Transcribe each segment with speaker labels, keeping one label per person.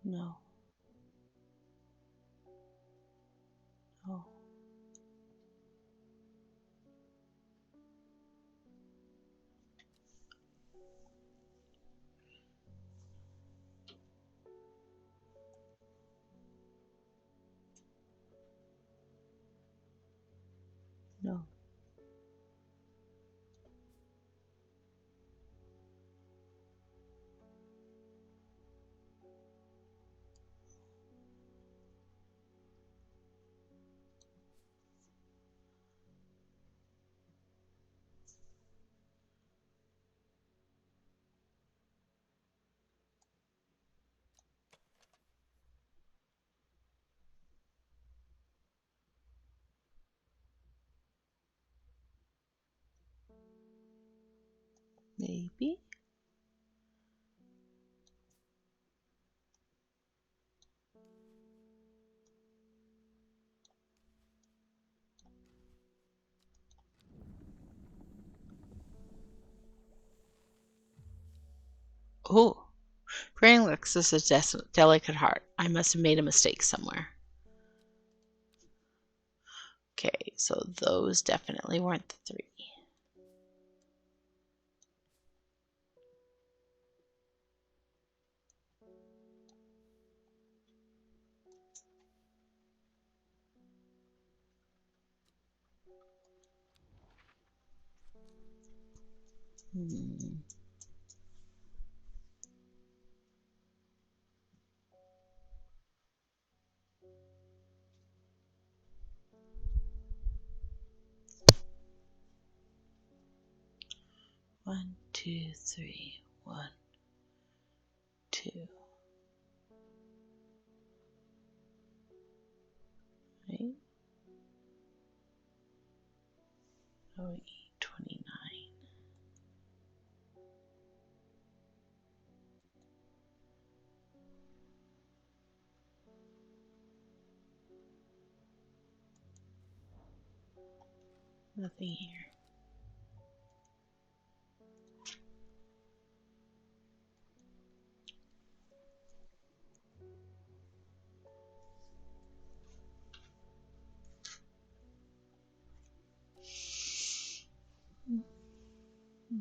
Speaker 1: No. No. No. Maybe. Oh, praying looks is a delicate heart. I must have made a mistake somewhere. Okay, so those definitely weren't the three. Hmm. One, two, three. 1, 2. Right? Oh, 29. Nothing here.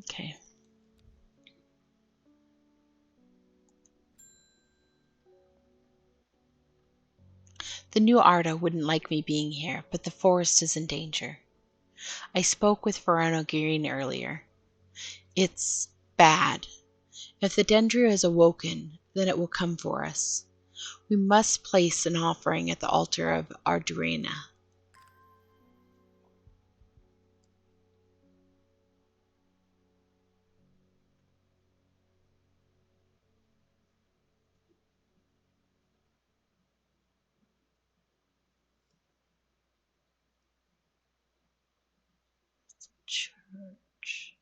Speaker 1: Okay. The new Arda wouldn't like me being here, but the forest is in danger. I spoke with Verano Green earlier. It's bad. If the Dendria is awoken, then it will come for us. We must place an offering at the altar of Ardurina. Church.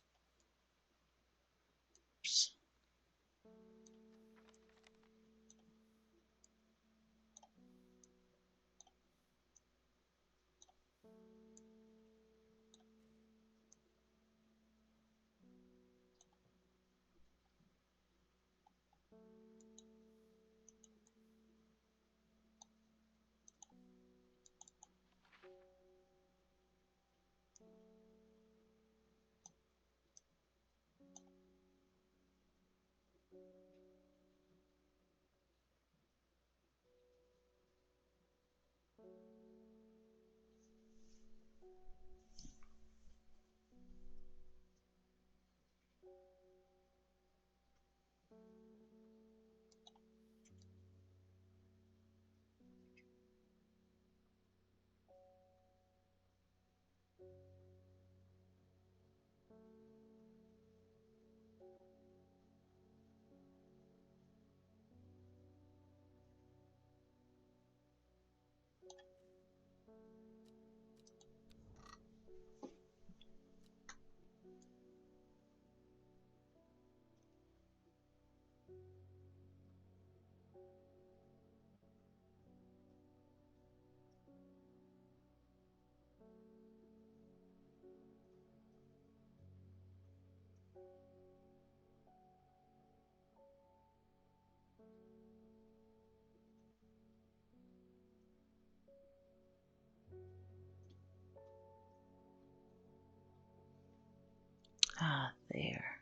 Speaker 1: There.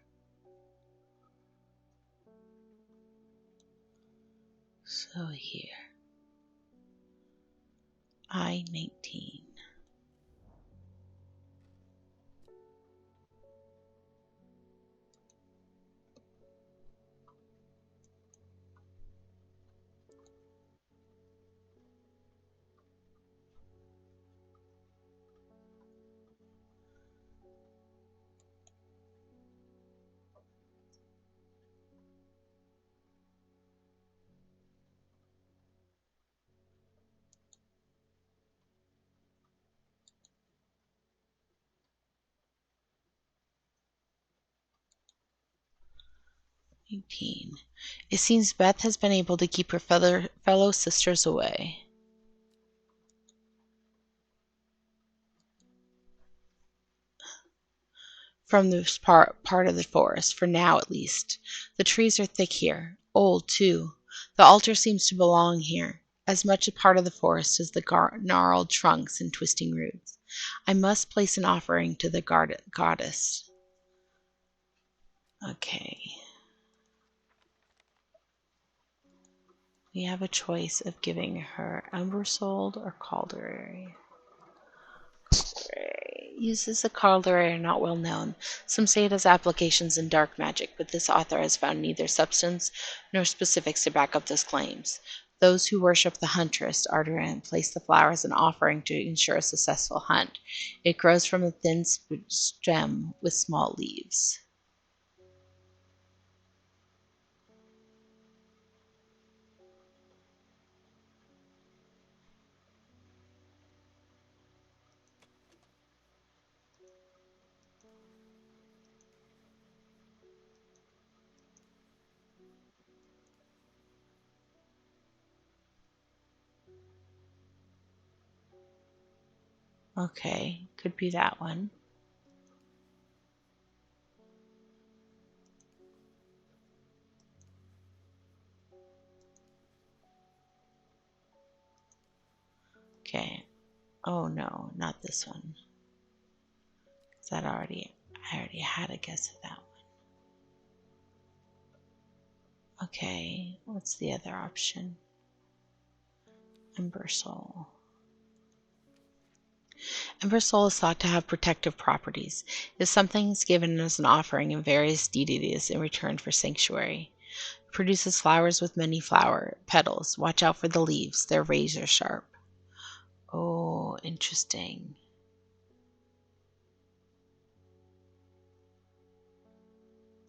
Speaker 1: So here. I-19. It seems Beth has been able to keep her fellow sisters away from this part of the forest, for now at least. The trees are thick here, old too. The altar seems to belong here, as much a part of the forest as the gnarled trunks and twisting roots. I must place an offering to the goddess. Okay. We have a choice of giving her Embersold or Calderary. Uses of Calderary are not well known. Some say it has applications in dark magic, but this author has found neither substance nor specifics to back up those claims. Those who worship the huntress, Arduran, place the flower as an offering to ensure a successful hunt. It grows from a thin stem with small leaves. Okay, could be that one. Okay. Oh no, not this one. I already had a guess at that one. Okay, what's the other option? Embersoul. Embersoul is thought to have protective properties. If something is given as an offering of various deities in return for sanctuary, it produces flowers with many flower petals. Watch out for the leaves; they're razor sharp. Oh, interesting.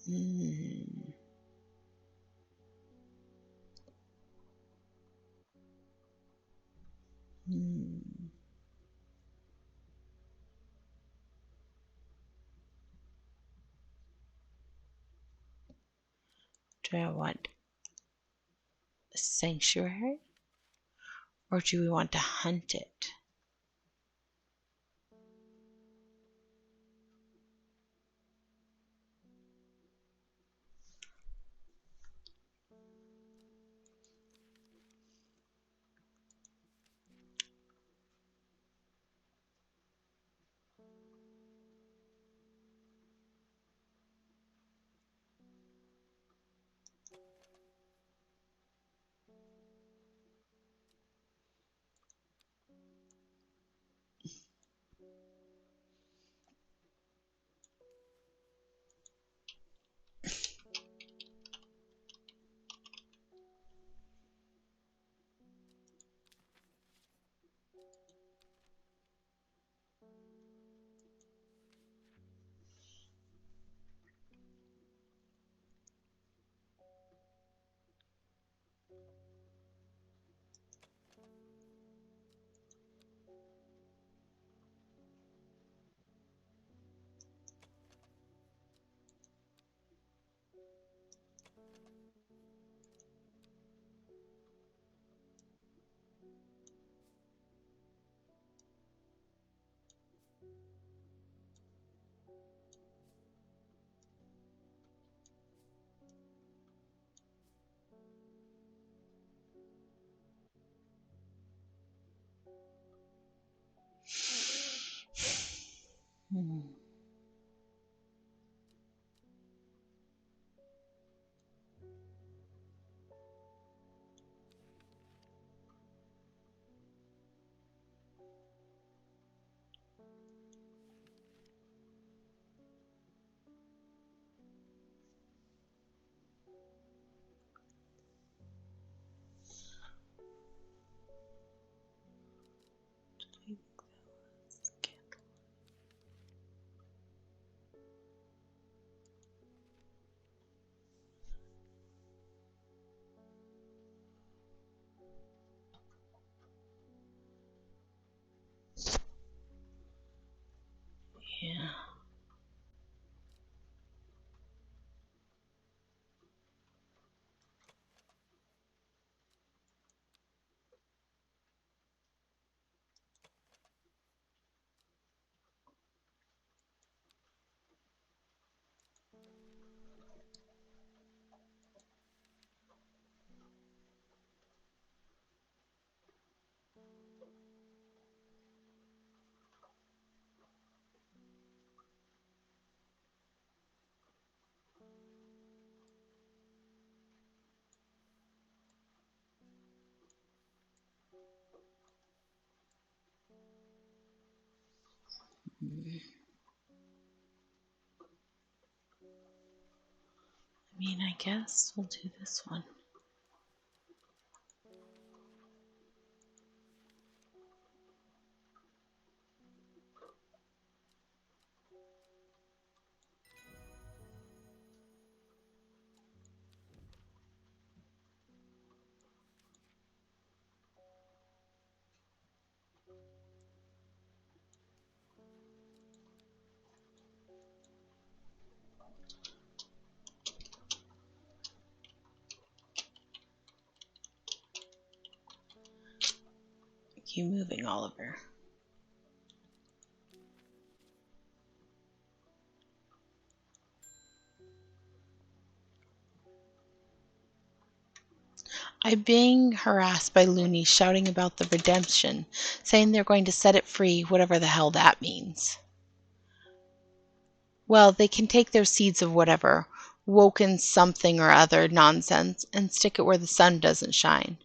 Speaker 1: Hmm. Hmm. Do I want a sanctuary, or do we want to hunt it? Hmm. Yeah. I mean, I guess we'll do this one. Keep moving, Oliver. I'm being harassed by loonies shouting about the redemption, saying they're going to set it free, whatever the hell that means. Well, they can take their seeds of whatever, woken something or other nonsense, and stick it where the sun doesn't shine.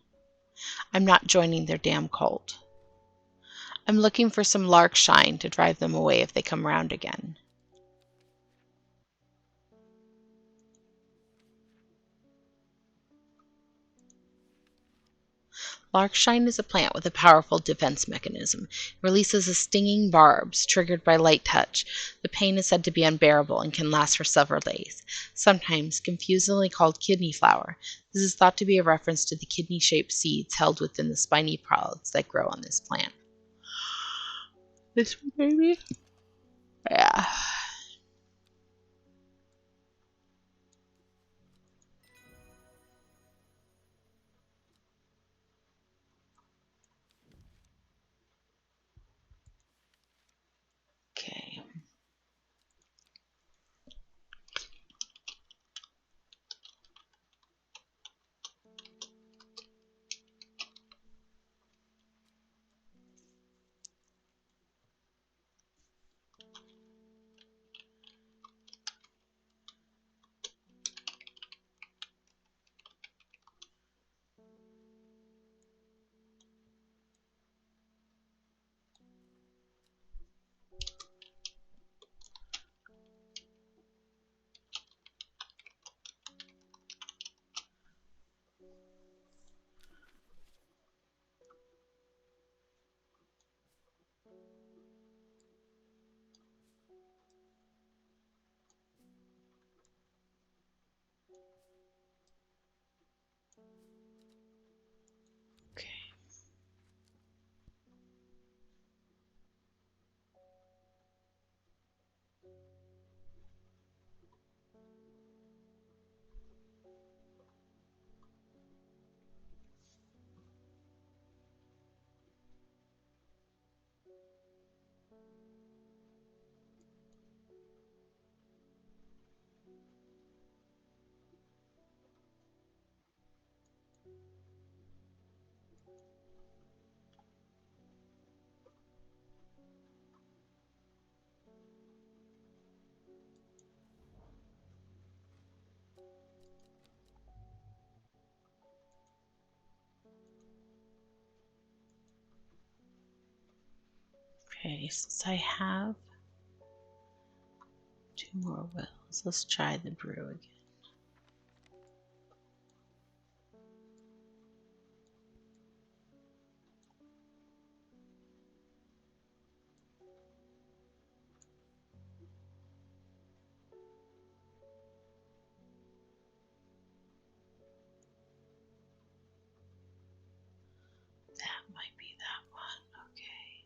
Speaker 1: I'm not joining their damn cult. I'm looking for some lark shine to drive them away if they come round again. Larkshine is a plant with a powerful defense mechanism. It releases a stinging barbs triggered by light touch. The pain is said to be unbearable and can last for several days. Sometimes confusingly called kidney flower, this is thought to be a reference to the kidney-shaped seeds held within the spiny pods that grow on this plant. This one, maybe? Yeah. Okay. Okay. Okay, since I have 2 more wills, let's try the brew again. That might be that one. Okay.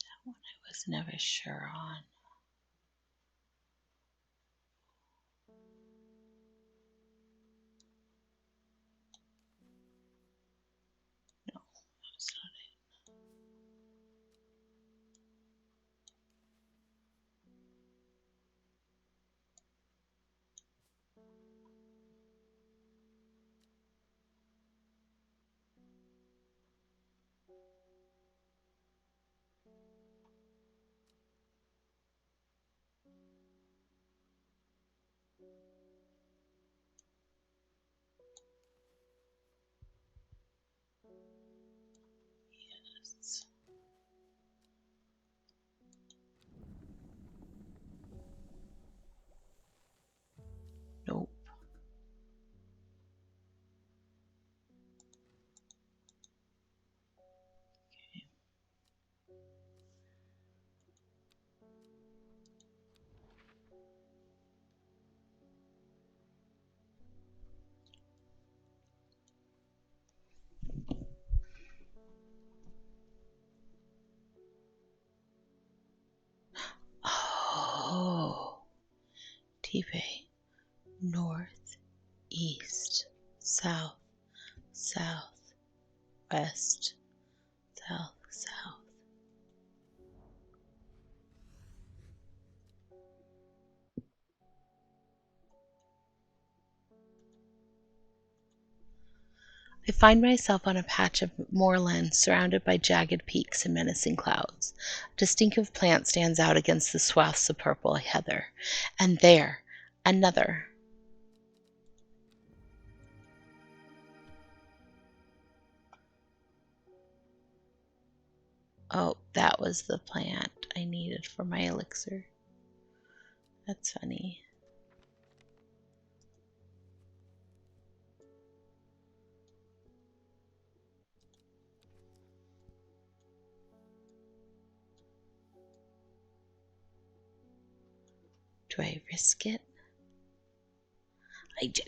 Speaker 1: That one I was never sure on. No, that's not it. Yes. Nope. Oh, T-Bay. North, east, south, south, west, south, south. I find myself on a patch of moorland surrounded by jagged peaks and menacing clouds. A distinctive plant stands out against the swaths of purple heather. And there, another. Oh, that was the plant I needed for my elixir. That's funny. Do I risk it? I do.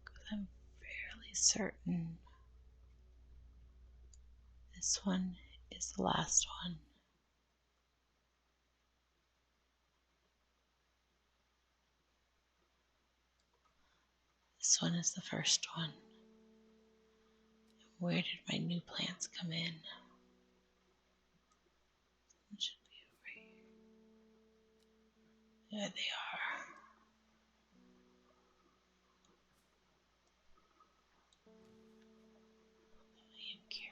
Speaker 1: Because I'm fairly certain this one is the last one. This one is the first one. Where did my new plants come in? It should be over here. There they are. I am curious.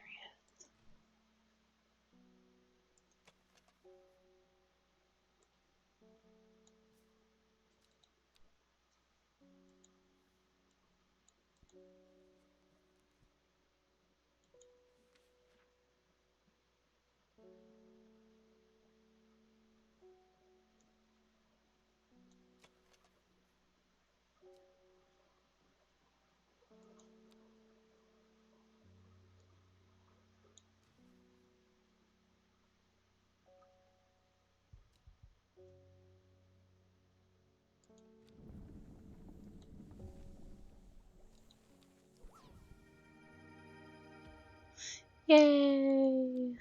Speaker 1: Yay!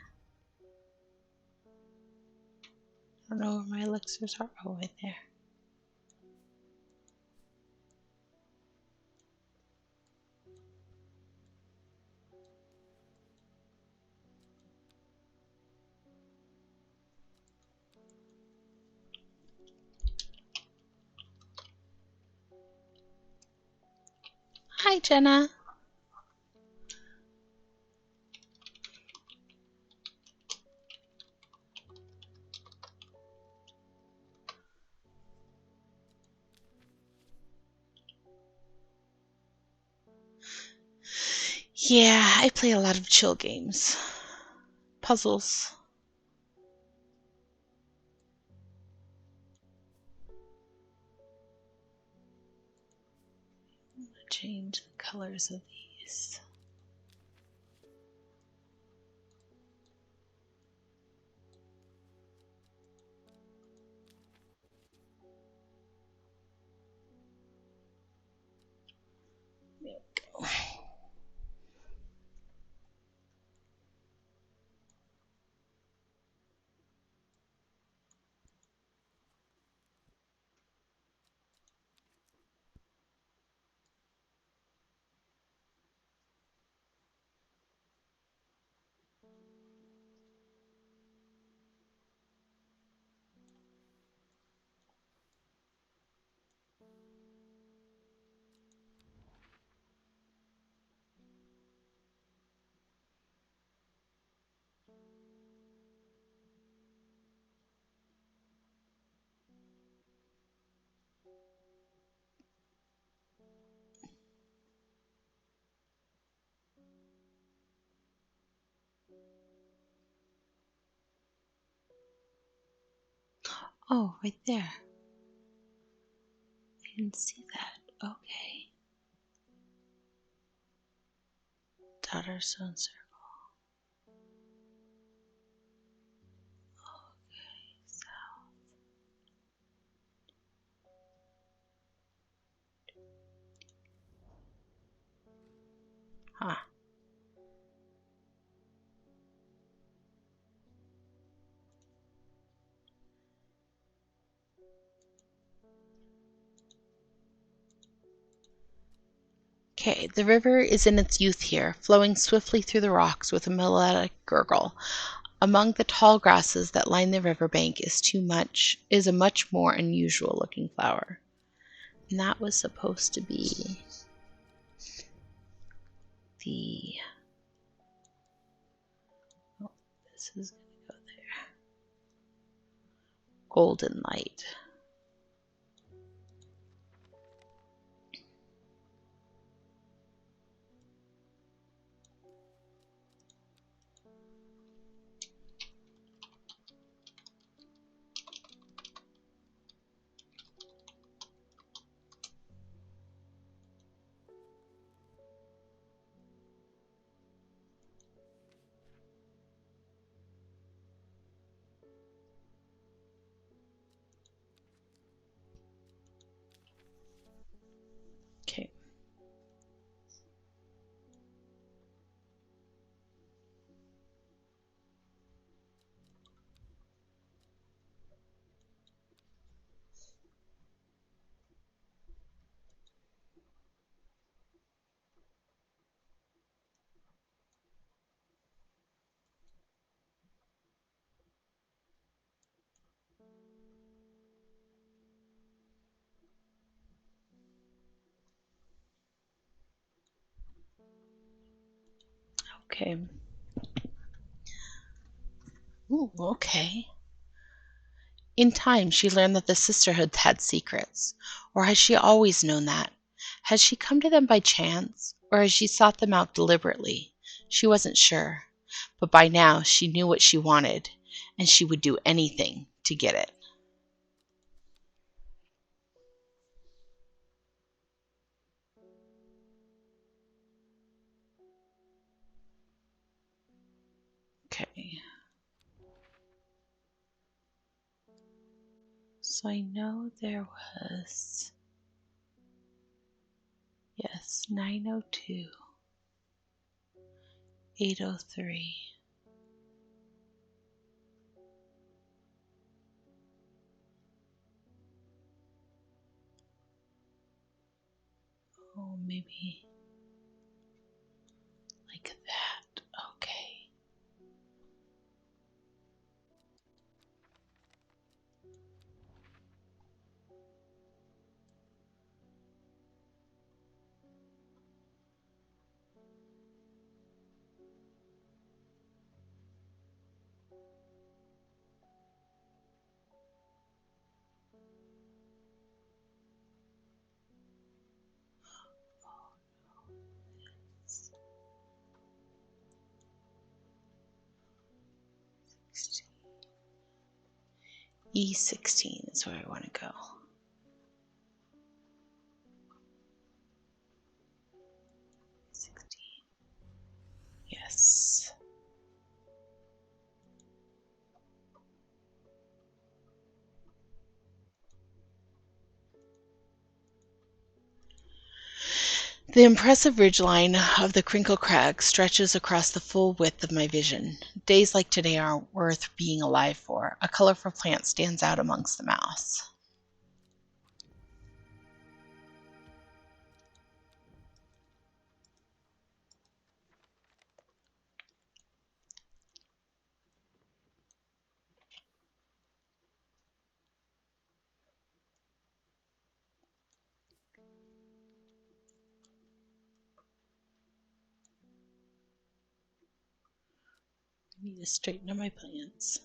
Speaker 1: I don't know where my elixirs are. Oh, right there. Hi, Jenna. Yeah, I play a lot of chill games. Puzzles. I'm gonna change the colors of these. Oh, right there. I didn't see that. Okay. Daughter stone circle. Okay, so. Huh. Okay, the river is in its youth here, flowing swiftly through the rocks with a melodic gurgle. Among the tall grasses that line the river bank is a much more unusual looking flower. And that was supposed to be the this is gonna go there. Golden light. Okay. Okay. Ooh, okay. In time, she learned that the sisterhood had secrets. Or had she always known that? Had she come to them by chance? Or had she sought them out deliberately? She wasn't sure. But by now, she knew what she wanted, and she would do anything to get it. Okay. So I know there was, yes, 902, 803. Oh, maybe like that. Okay. E16 is where I want to go. 16. Yes. The impressive ridgeline of the Crinkle Crag stretches across the full width of my vision. Days like today are worth being alive for. A colorful plant stands out amongst the moss. I need to straighten up my plants.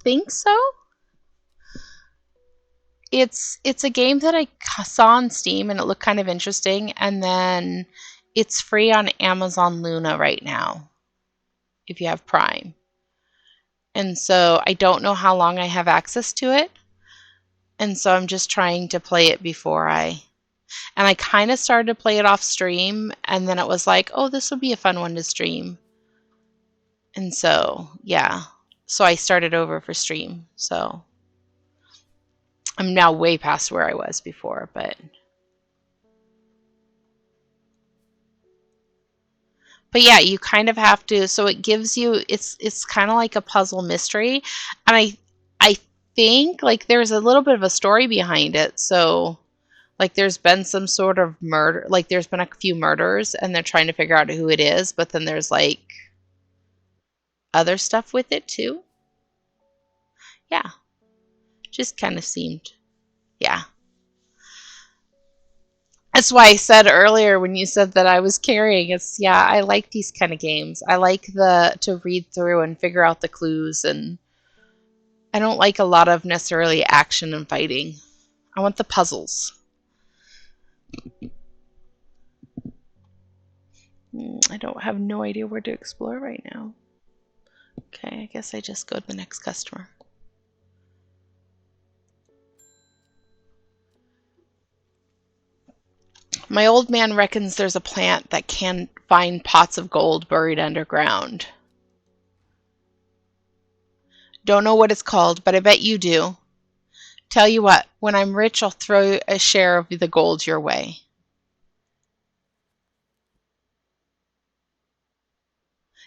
Speaker 1: think so. It's a game that I saw on Steam and it looked kind of interesting, and then it's free on Amazon Luna right now if you have Prime. And so I don't know how long I have access to it. And so I'm just trying to play it before and I kind of started to play it off stream, and then it was like, oh, this would be a fun one to stream. And so, yeah. So I started over for stream. So I'm now way past where I was before, but yeah, you kind of have to, so it gives you, it's kind of like a puzzle mystery, and I think like there's a little bit of a story behind it. So like there's been some sort of murder, like there's been a few murders and they're trying to figure out who it is, but then there's like other stuff with it too. Yeah, just kind of seemed, yeah. That's why I said earlier when you said that I was carrying, it's, yeah, I like these kind of games. I like to read through and figure out the clues, and I don't like a lot of necessarily action and fighting. I want the puzzles. I don't have no idea where to explore right now. Okay, I guess I just go to the next customer. My old man reckons there's a plant that can find pots of gold buried underground. Don't know what it's called, but I bet you do. Tell you what, when I'm rich, I'll throw a share of the gold your way.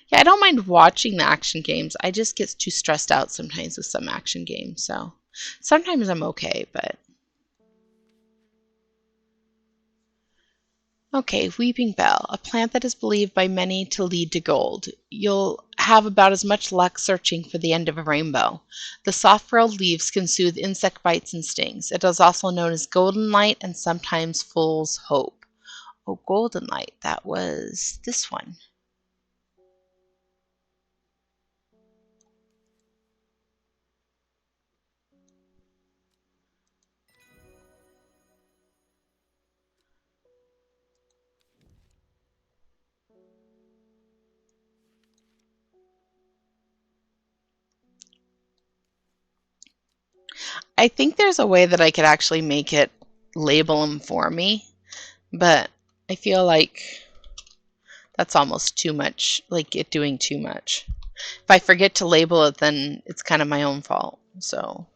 Speaker 1: Yeah, I don't mind watching the action games. I just get too stressed out sometimes with some action games. So sometimes I'm okay, but. Okay, Weeping Bell, a plant that is believed by many to lead to gold. You'll have about as much luck searching for the end of a rainbow. The soft frilled leaves can soothe insect bites and stings. It is also known as golden light and sometimes fool's hope. Oh, golden light, that was this one. I think there's a way that I could actually make it label them for me, but I feel like that's almost too much, like it doing too much. If I forget to label it, then it's kind of my own fault. So,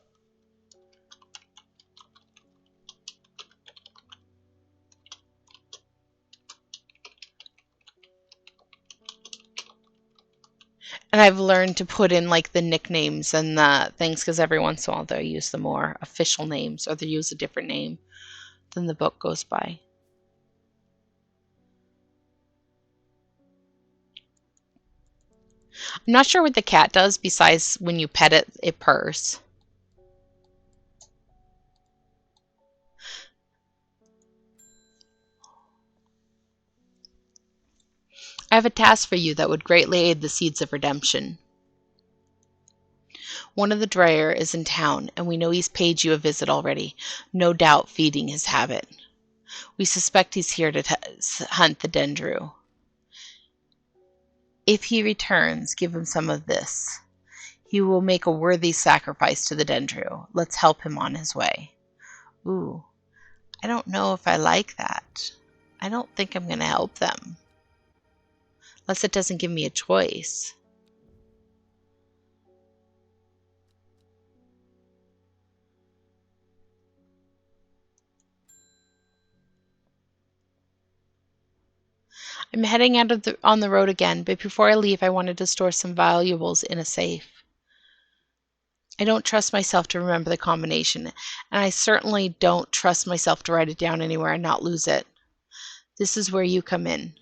Speaker 1: and I've learned to put in like the nicknames and the things, because every once in a while they'll use the more official names or they'll use a different name than the book goes by. I'm not sure what the cat does besides when you pet it, it purrs. I have a task for you that would greatly aid the seeds of redemption. One of the Dreyer is in town, and we know he's paid you a visit already, no doubt feeding his habit. We suspect he's here to hunt the Dendru. If he returns, give him some of this. He will make a worthy sacrifice to the Dendru. Let's help him on his way. Ooh, I don't know if I like that. I don't think I'm going to help them. Unless it doesn't give me a choice. I'm heading out on the road again, but before I leave, I wanted to store some valuables in a safe. I don't trust myself to remember the combination, and I certainly don't trust myself to write it down anywhere and not lose it. This is where you come in.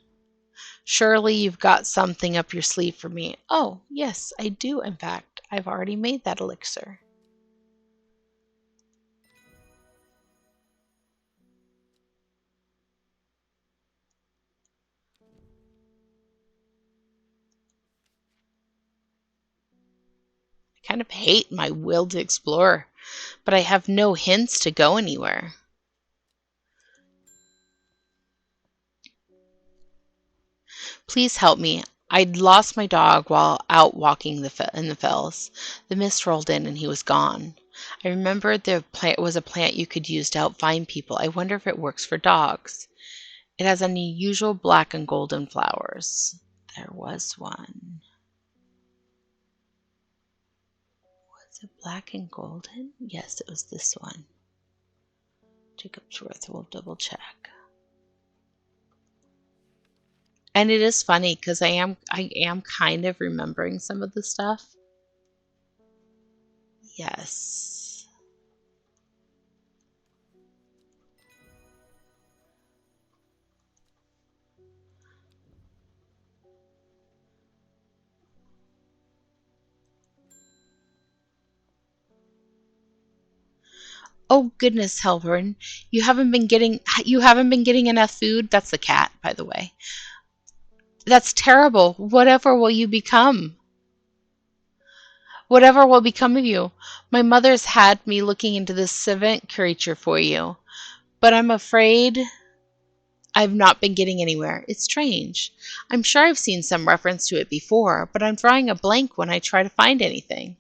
Speaker 1: Surely you've got something up your sleeve for me. Oh, yes, I do, in fact. I've already made that elixir. kind of hate my will to explore, but I have no hints to go anywhere. Please help me. I'd lost my dog while out walking in the fells. The mist rolled in and he was gone. I remembered the plant was a plant you could use to help find people. I wonder if it works for dogs. It has unusual black and golden flowers. There was one. Was it black and golden? Yes, it was this one. Jacob's Worth. We'll double check. And it is funny because I am kind of remembering some of the stuff. Yes. Oh goodness, Helvern, you haven't been getting enough food. That's the cat, by the way. That's terrible. Whatever will you become? Whatever will become of you? My mother's had me looking into this savant creature for you, but I'm afraid I've not been getting anywhere. It's strange. I'm sure I've seen some reference to it before, but I'm drawing a blank when I try to find anything.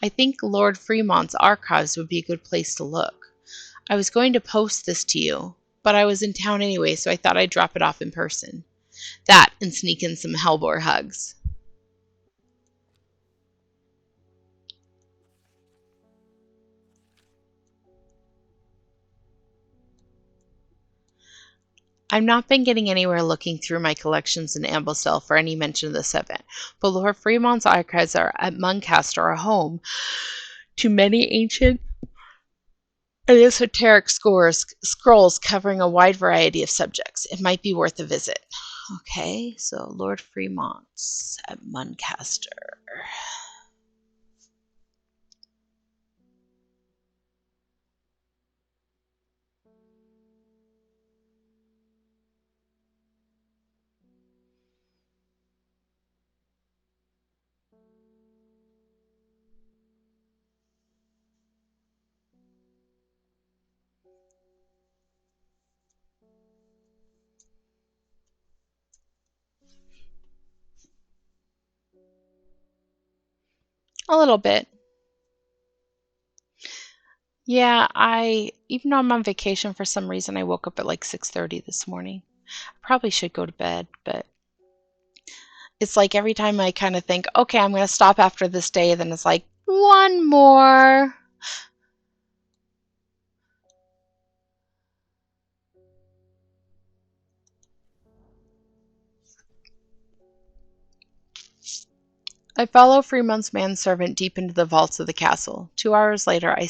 Speaker 1: I think Lord Fremont's archives would be a good place to look. I was going to post this to you, but I was in town anyway, so I thought I'd drop it off in person. That and sneak in some Hellbore hugs. I've not been getting anywhere looking through my collections in Amblesell for any mention of this event, but Lord Fremont's archives are at Muncaster are home to many ancient and esoteric scrolls covering a wide variety of subjects. It might be worth a visit. Okay, so Lord Fremont's at Muncaster. A little bit. Yeah, even though I'm on vacation for some reason, I woke up at like 6:30 this morning. I probably should go to bed, but it's like every time I kind of think, okay, I'm going to stop after this day, then it's like, one more. I follow Fremont's manservant deep into the vaults of the castle. 2 hours later, I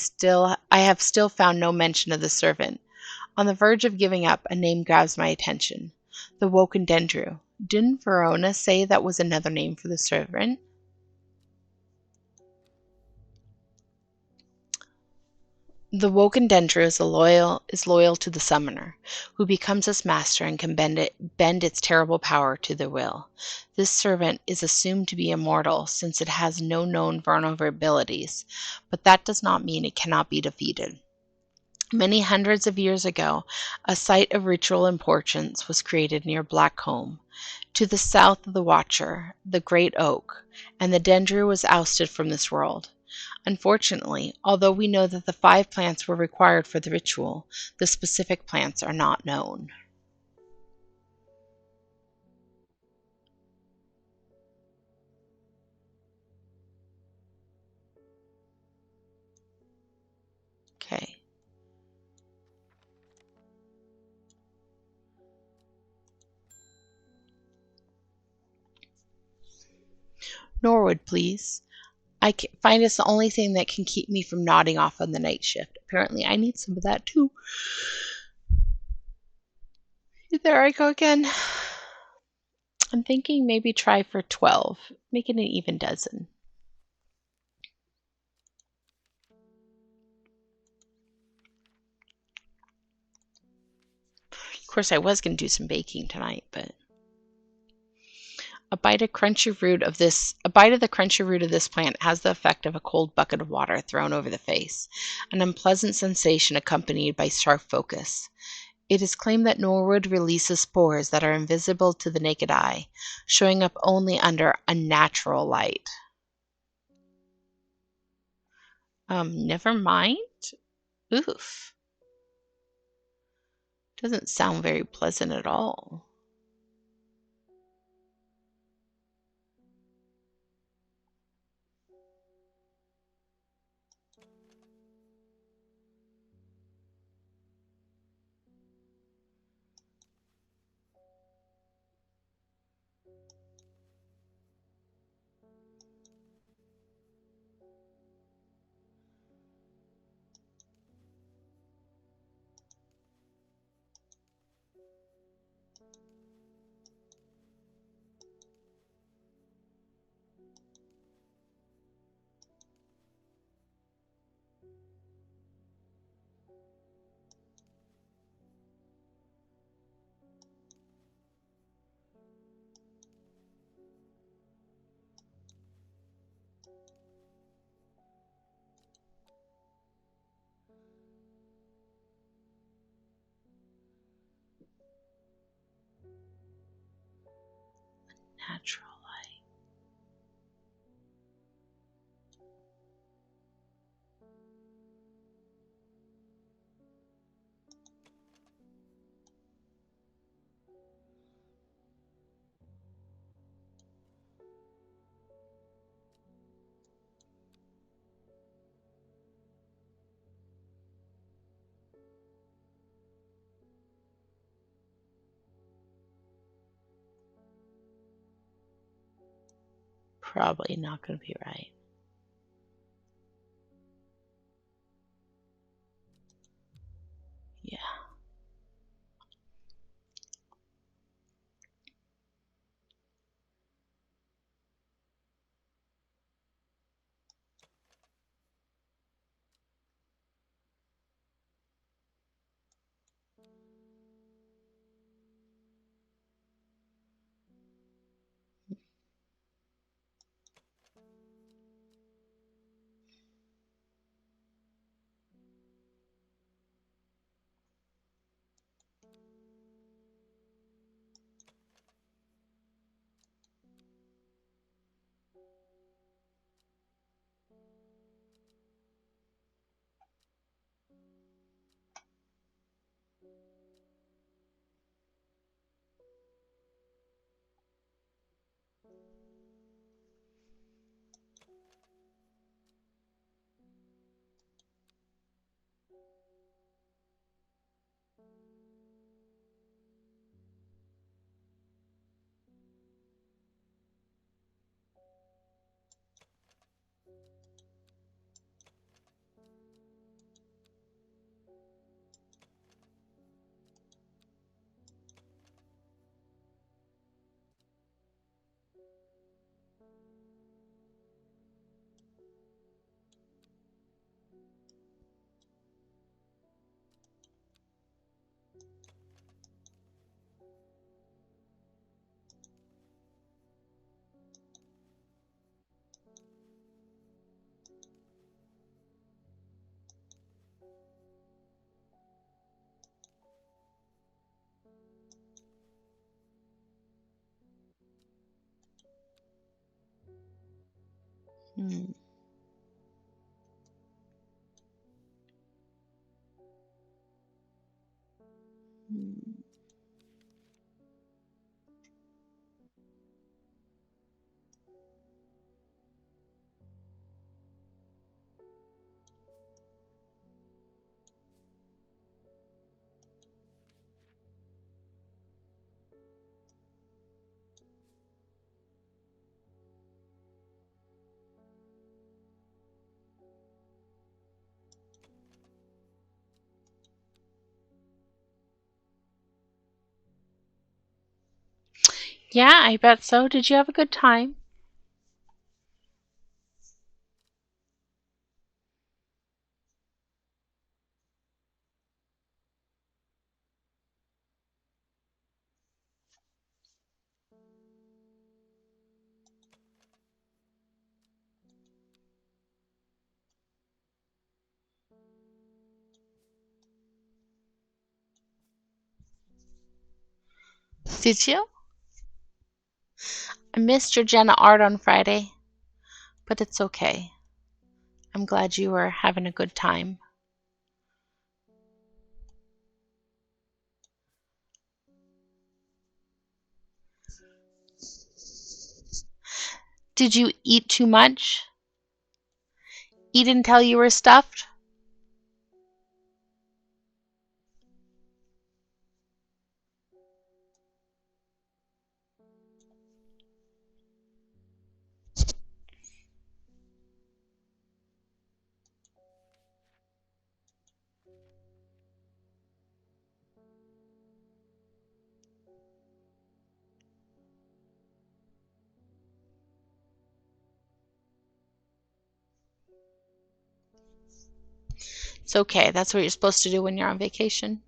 Speaker 1: have still found no mention of the servant. On the verge of giving up, a name grabs my attention. The Woken Dendru. Didn't Verona say that was another name for the servant? The Woken Dendru is loyal to the summoner, who becomes its master and can bend its terrible power to their will. This servant is assumed to be immortal since it has no known vulnerabilities, but that does not mean it cannot be defeated. Many hundreds of years ago, a site of ritual importance was created near Blackcombe, to the south of the Watcher, the Great Oak, and the Dendru was ousted from this world. Unfortunately, although we know that the 5 plants were required for the ritual, the specific plants are not known. Okay. Norwood, please. I find it's the only thing that can keep me from nodding off on the night shift. Apparently, I need some of that too. There I go again. I'm thinking maybe try for 12. Make it an even dozen. Of course, I was going to do some baking tonight, but A bite of the crunchy root of this plant has the effect of a cold bucket of water thrown over the face, an unpleasant sensation accompanied by sharp focus. It is claimed that Norwood releases spores that are invisible to the naked eye, showing up only under unnatural light. Never mind. Oof. Doesn't sound very pleasant at all. Natural light. Probably not going to be right. Yeah. Hmm. Hmm. Yeah, I bet so. Did you have a good time? Did you? I missed your Jenna art on Friday, but it's okay. I'm glad you were having a good time. Did you eat too much? Eat until you were stuffed? It's okay. That's what you're supposed to do when you're on vacation.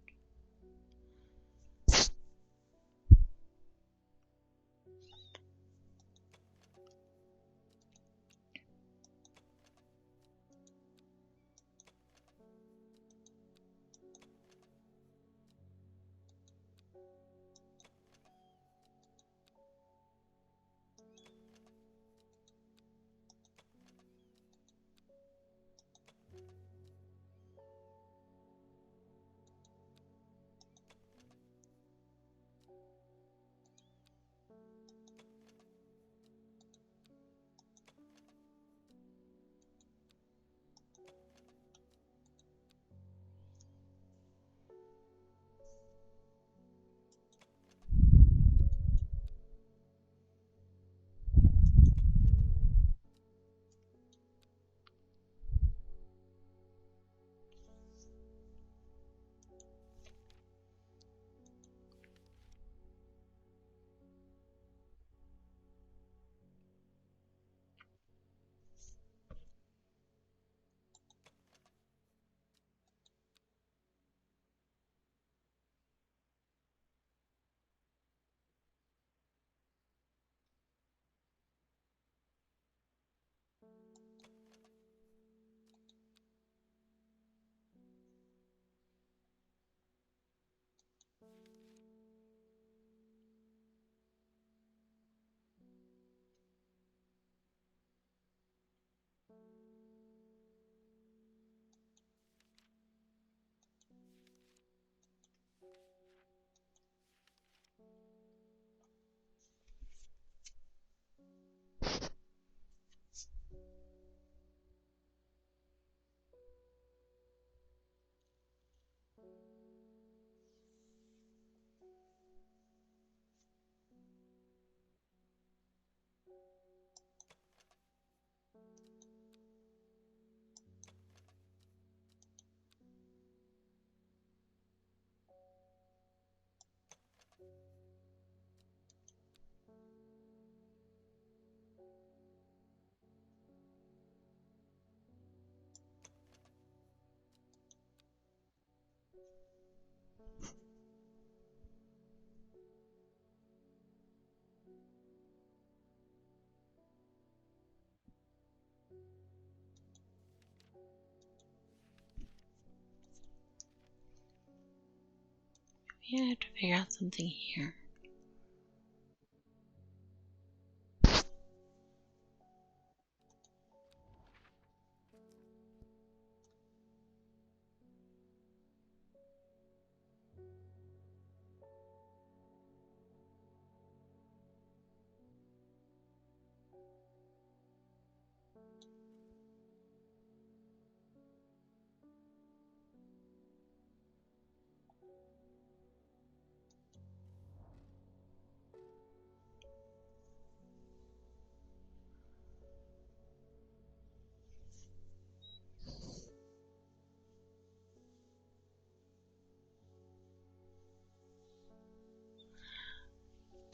Speaker 1: Yeah, I have to figure out something here.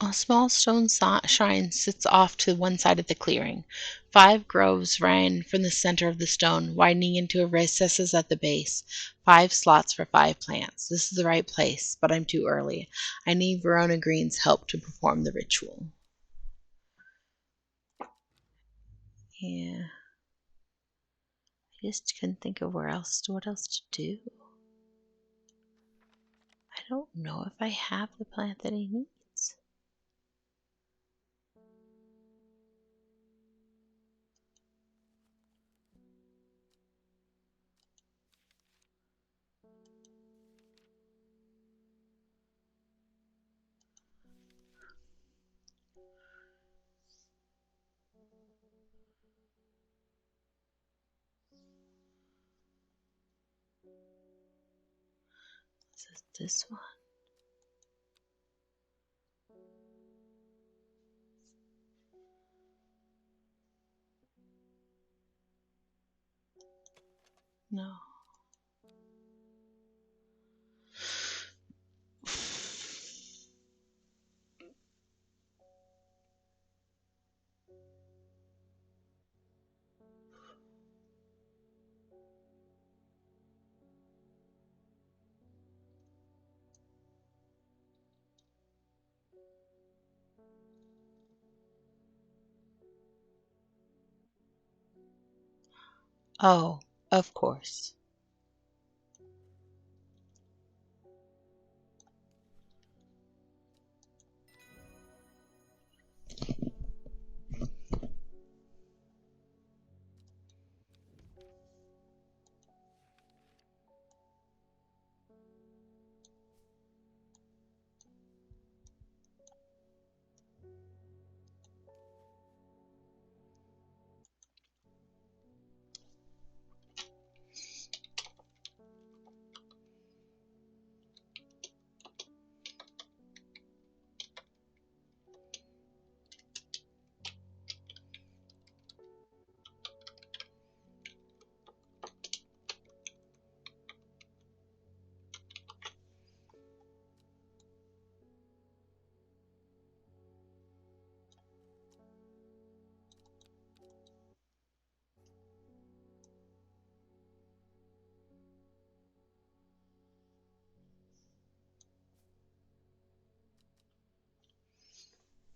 Speaker 1: A small stone shrine sits off to one side of the clearing. 5 groves ran from the center of the stone, widening into recesses at the base. 5 slots for 5 plants. This is the right place, but I'm too early. I need Verona Green's help to perform the ritual. Yeah. I just couldn't think of what else to do. I don't know if I have the plant that he needs. this one? No. Oh, of course.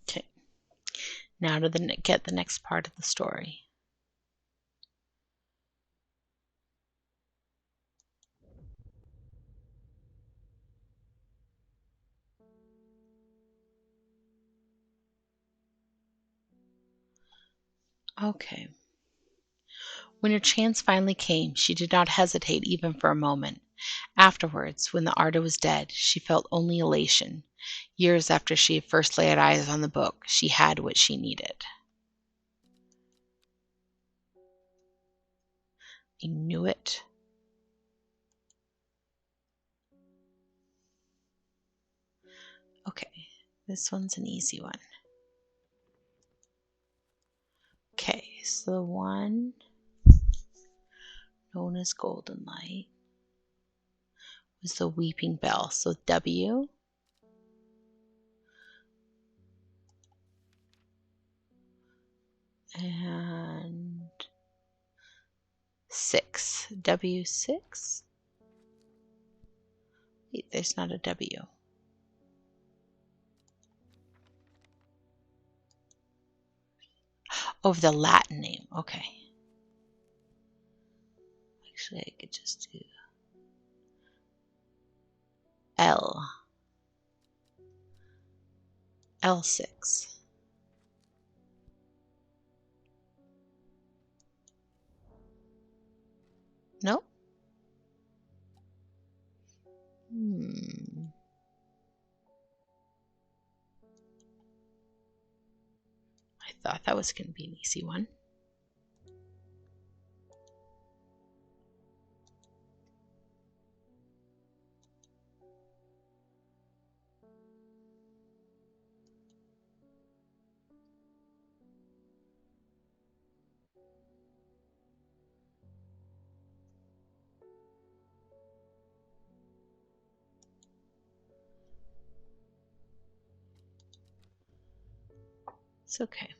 Speaker 1: Okay. Now to get the next part of the story. Okay. When her chance finally came, she did not hesitate even for a moment. Afterwards, when the Arda was dead, she felt only elation. Years after she had first laid eyes on the book, she had what she needed. I knew it. Okay, this one's an easy one. Okay, so the one known as Golden Light was the Weeping Bell. So W and 6. W6? Wait, there's not a W. Oh, the Latin name. Okay. Actually, I could just do L. L6. No? I thought that was going to be an easy one. It's okay.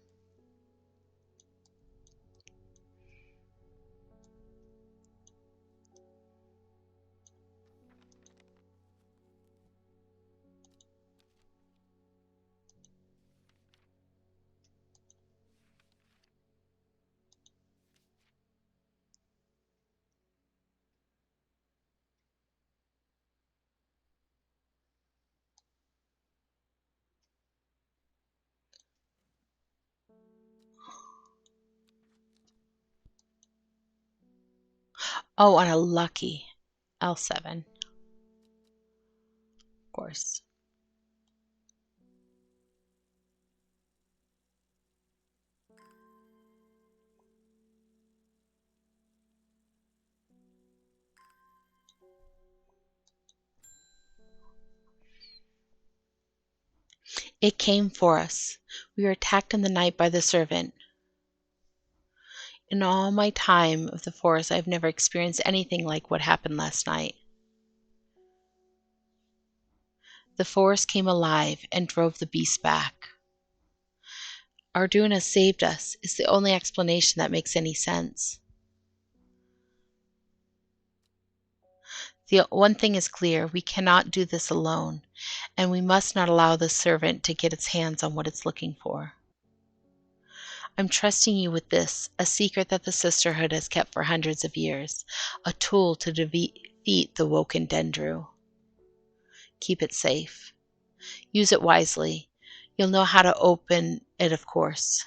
Speaker 1: Oh, on a lucky L7. Of course. It came for us. We were attacked in the night by the servant. In all my time of the forest, I've never experienced anything like what happened last night. The forest came alive and drove the beast back. Arjuna saved us is the only explanation that makes any sense. The one thing is clear, we cannot do this alone, and we must not allow the servant to get its hands on what it's looking for. I'm trusting you with this, a secret that the sisterhood has kept for hundreds of years, a tool to defeat the woken Dendru. Keep it safe. Use it wisely. You'll know how to open it, of course.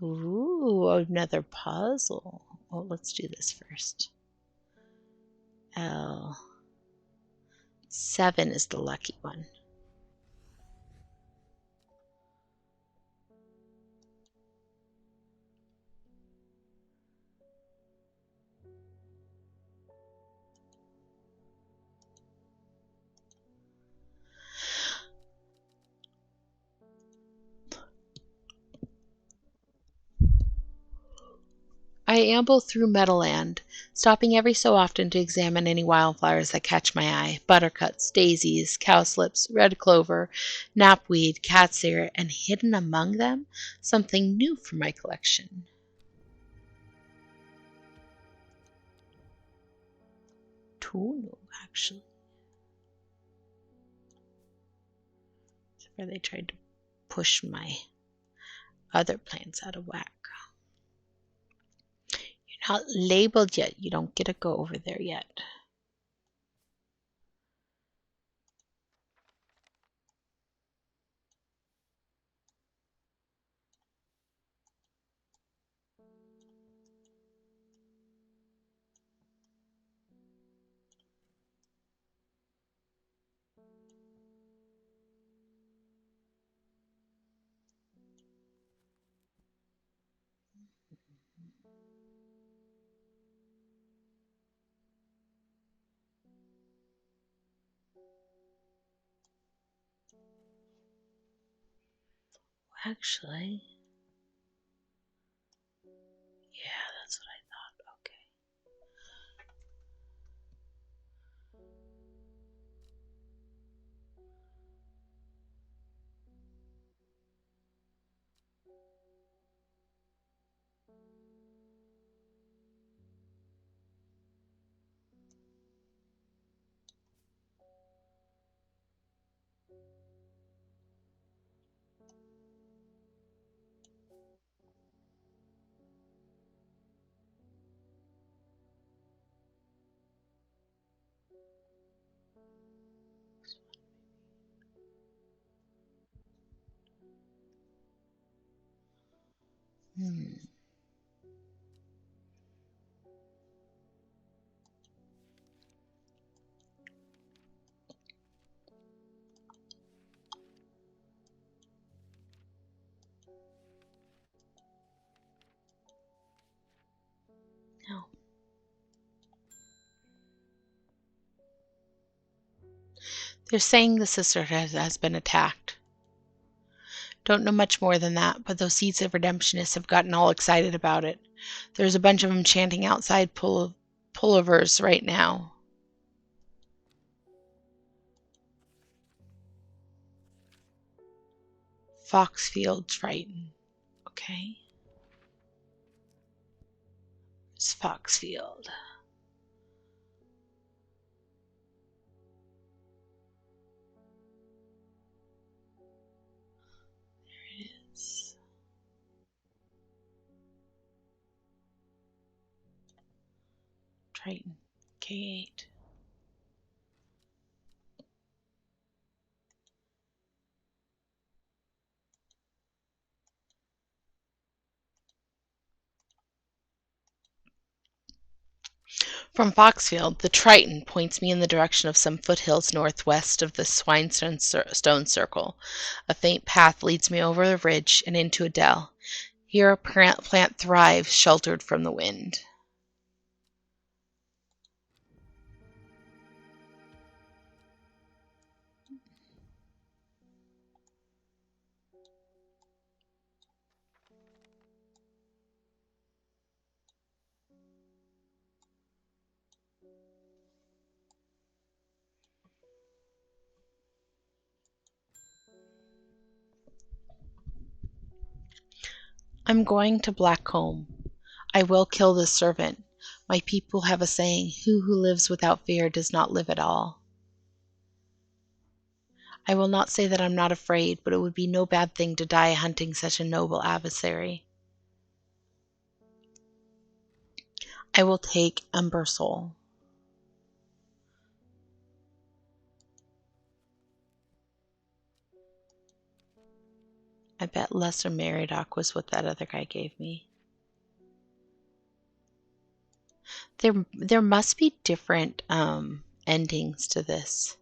Speaker 1: Ooh, another puzzle. Well, let's do this first. L. 7 is the lucky one. I amble through Meadowland, stopping every so often to examine any wildflowers that catch my eye. Buttercups, daisies, cowslips, red clover, knapweed, cat's ear, and hidden among them, something new for my collection. Tunu, actually. That's where they tried to push my other plants out of whack. You're not labeled yet. You don't get to go over there yet. Actually, yeah, that's what I thought. Okay. Hmm. No. They're saying the sisterhood has been attacked. Don't know much more than that, but those seeds of redemptionists have gotten all excited about it. There's a bunch of them chanting outside pullovers right now. Foxfield Triton. Okay. It's Foxfield. There it is. Triton. K8. From Foxfield, the Triton points me in the direction of some foothills northwest of the Swinestone Circle. A faint path leads me over the ridge and into a dell. Here a plant thrives, sheltered from the wind. I'm going to Blackcomb. I will kill this servant. My people have a saying, who lives without fear does not live at all. I will not say that I'm not afraid, but it would be no bad thing to die hunting such a noble adversary. I will take Ember Soul. I bet Lesser Meridoc was what that other guy gave me. There must be different endings to this.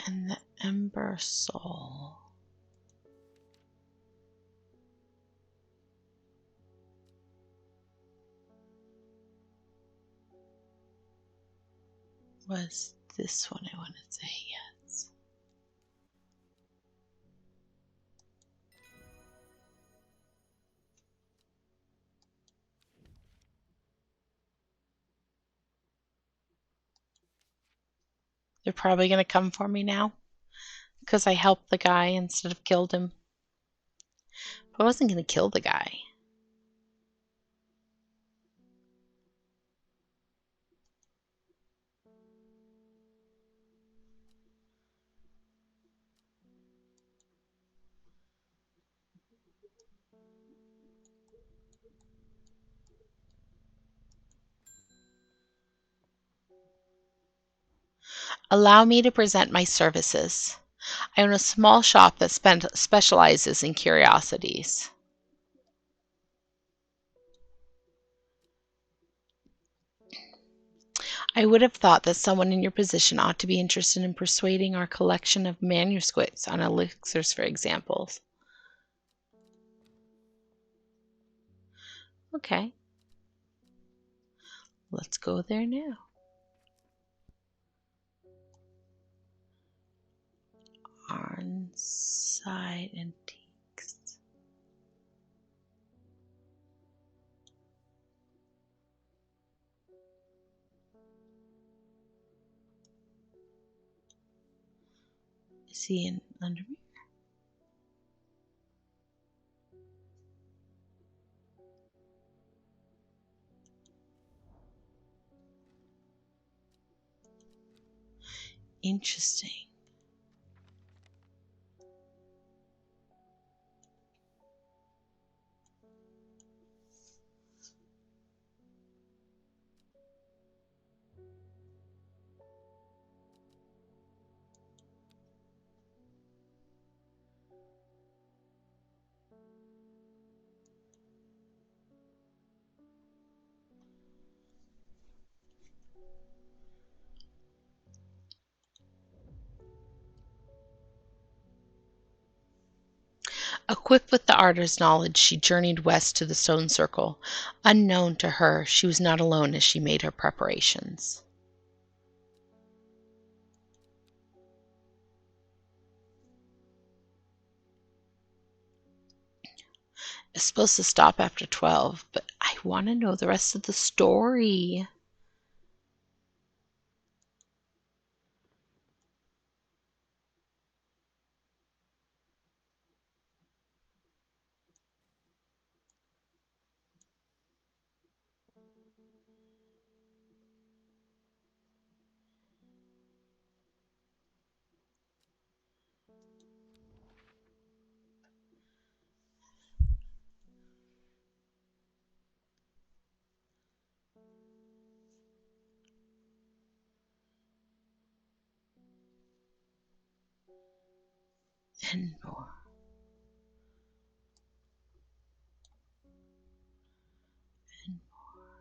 Speaker 1: And the Ember Soul was this one, I want to say, yes. They're probably going to come for me now because I helped the guy instead of killed him. But I wasn't going to kill the guy. Allow me to present my services. I own a small shop that specializes in curiosities. I would have thought that someone in your position ought to be interested in persuading our collection of manuscripts on elixirs for examples. Okay. Let's go there now. On-site antiques. Is he in under me? Interesting. Equipped with the artist's knowledge, she journeyed west to the stone circle. Unknown to her, she was not alone as she made her preparations. It's supposed to stop after 12, but I want to know the rest of the story. And more. And more.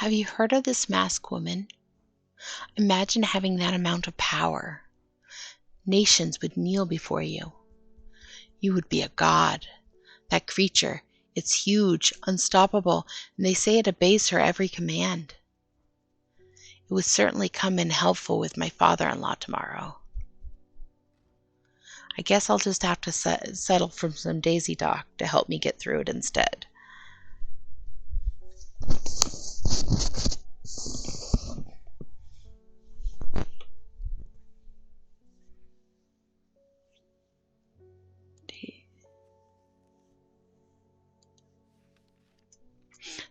Speaker 1: Have you heard of this masked woman? Imagine having that amount of power. Nations would kneel before you. You would be a god. That creature, it's huge, unstoppable, and they say it obeys her every command. It would certainly come in helpful with my father-in-law tomorrow. I guess I'll just have to settle for some Daisy Dock to help me get through it instead.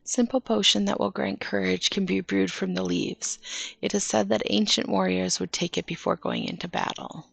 Speaker 1: Simple potion that will grant courage can be brewed from the leaves. It is said that ancient warriors would take it before going into battle.